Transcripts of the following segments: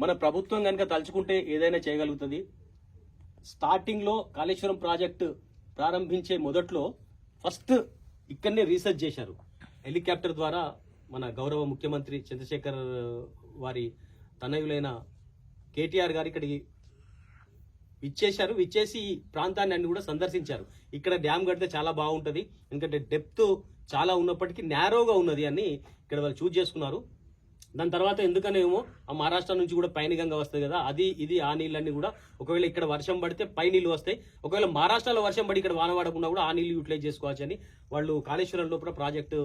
మన ప్రభుత్వం కనుక తలుచుకుంటే ఏదైనా చేయగలుగుతుంది. స్టార్టింగ్ లో కాళేశ్వరం ప్రాజెక్టు ప్రారంభించే మొదట్లో ఫస్ట్ ఇక్కడనే రీసెర్చ్ చేశారు. హెలికాప్టర్ ద్వారా మన గౌరవ ముఖ్యమంత్రి చంద్రశేఖర్ వారి తనయులైన కేటీఆర్ గారు ఇక్కడికి విచ్చేసి ఈ ప్రాంతాన్ని అన్ని కూడా సందర్శించారు. ఇక్కడ డ్యామ్ కడితే చాలా బాగుంటది, ఎందుకంటే డెప్త్ చాలా ఉన్నప్పటికీ నేరోగా ఉన్నది అని ఇక్కడ వాళ్ళు చూజ్ చేసుకున్నారు. దాని తర్వాత ఎందుకనేమో ఆ మహారాష్ట్ర నుంచి కూడా పైన గంగ వస్తుంది కదా, అది ఇది ఆ నీళ్ళన్నీ కూడా ఒకవేళ ఇక్కడ వర్షం పడితే పై నీళ్ళు వస్తాయి, ఒకవేళ మహారాష్ట్రలో వర్షం పడి ఇక్కడ వాన పడకుండా కూడా ఆ నీళ్ళు యూటిలైజ్ చేసుకోవచ్చు అని వాళ్ళు కాళేశ్వరం లోపల ప్రాజెక్టు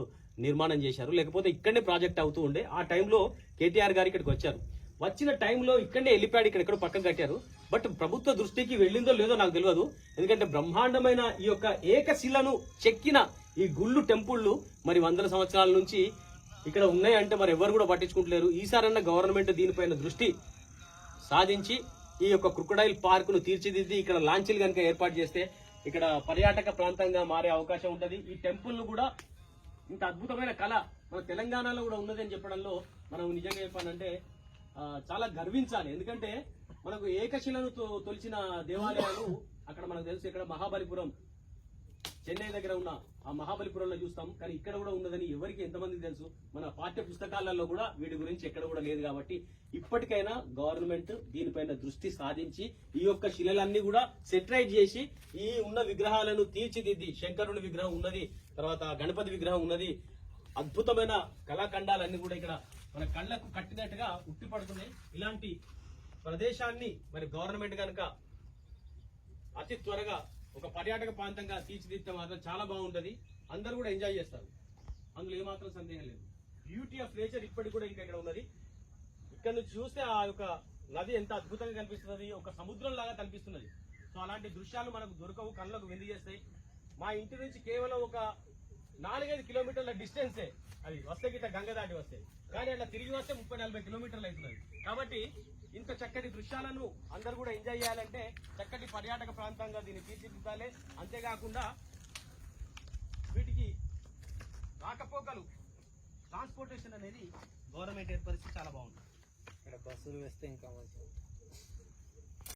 నిర్మాణం చేశారు. లేకపోతే ఇక్కడనే ప్రాజెక్ట్ అవుతూ ఉండే. ఆ టైంలో కేటీఆర్ గారు ఇక్కడికి వచ్చారు. వచ్చిన టైంలో ఇక్కడనే వెళ్ళిపోయాడు, ఇక్కడ పక్కన కట్టారు. బట్ ప్రభుత్వ దృష్టికి వెళ్ళిందో లేదో నాకు తెలియదు. ఎందుకంటే బ్రహ్మాండమైన ఈ యొక్క ఏకశిలను చెక్కిన ఈ గుళ్ళు టెంపుళ్ళు మరి వందల సంవత్సరాల నుంచి ఇక్కడ ఉన్నాయంటే మరి ఎవరు కూడా పట్టించుకుంటలేరు. ఈసారన్నా గవర్నమెంట్ దీనిపైన దృష్టి సాధించి ఈ యొక్క క్రొకొడైల్ పార్క్ ను తీర్చిదిద్ది ఇక్కడ లాంచీలు కనుక ఏర్పాటు చేస్తే ఇక్కడ పర్యాటక ప్రాంతంగా మారే అవకాశం ఉంటది. ఈ టెంపుల్ ను కూడా ఇంత అద్భుతమైన కళ మన తెలంగాణలో కూడా ఉన్నదని చెప్పడంలో మనం నిజంగా చెప్పాలంటే చాలా గర్వించాలి. ఎందుకంటే మనకు ఏకశిలను తొలిచిన దేవాలయాలు అక్కడ మనకు తెలుసు. ఇక్కడ మహాబలిపురం చెన్నై దగ్గర ఉన్న ఆ మహాబలిపురంలో చూస్తాం, కానీ ఇక్కడ కూడా ఉన్నదని ఎవరికి ఎంతమందికి తెలుసు? మన పాఠ్య పుస్తకాలలో కూడా వీటి గురించి ఎక్కడ కూడా లేదు. కాబట్టి ఇప్పటికైనా గవర్నమెంట్ దీనిపైన దృష్టి సాధించి ఈ యొక్క శిలలన్నీ కూడా సెటరైజ్ చేసి ఈ ఉన్న విగ్రహాలను తీర్చిదిద్ది, శంకరుని విగ్రహం ఉన్నది, తర్వాత గణపతి విగ్రహం ఉన్నది, అద్భుతమైన కళాఖండాలన్నీ కూడా ఇక్కడ మన కళ్లకు కట్టినట్టుగా ఉట్టిపడుతున్నాయి. ఇలాంటి ప్రదేశాన్ని మరి గవర్నమెంట్ కనుక అతి త్వరగా ఒక పర్యాటక ప్రాంతంగా తీర్చిదిద్దితే మాత్రం చాలా బాగుంటది. అందరూ కూడా ఎంజాయ్ చేస్తారు, అందులో ఏమాత్రం సందేహం లేదు. బ్యూటీ ఆఫ్ నేచర్ ఇప్పటికి కూడా ఇంకా ఇక్కడ ఉన్నది. ఇక్కడ నుంచి చూస్తే ఆ యొక్క నది ఎంత అద్భుతంగా కనిపిస్తున్నది, ఒక సముద్రం లాగా కనిపిస్తున్నది. సో అలాంటి దృశ్యాలు మనకు దొరకవు, కళ్ళకు వెండి చేస్తాయి. మా ఇంటి నుంచి కేవలం ఒక 4-5 కిలోమీటర్ల డిస్టెన్సే అది వస్తే గిట్ట గంగ దాటి వస్తే, కానీ అట్లా తిరిగి వస్తే 30-40 కిలోమీటర్లు అవుతున్నది. కాబట్టి ఇంత చక్కటి దృశ్యాలను అందరూ కూడా ఎంజాయ్ చేయాలంటే చక్కటి పర్యాటక ప్రాంతంగా దీన్ని తీర్చిదిద్దాలి. అంతేకాకుండా వీటికి రాకపోకలు ట్రాన్స్పోర్టేషన్ అనేది గవర్నమెంట్ ఏర్పరిస్తే చాలా బాగుంటుంది. ఇక్కడ బస్సులు వేస్తే ఇంకా మంచిది.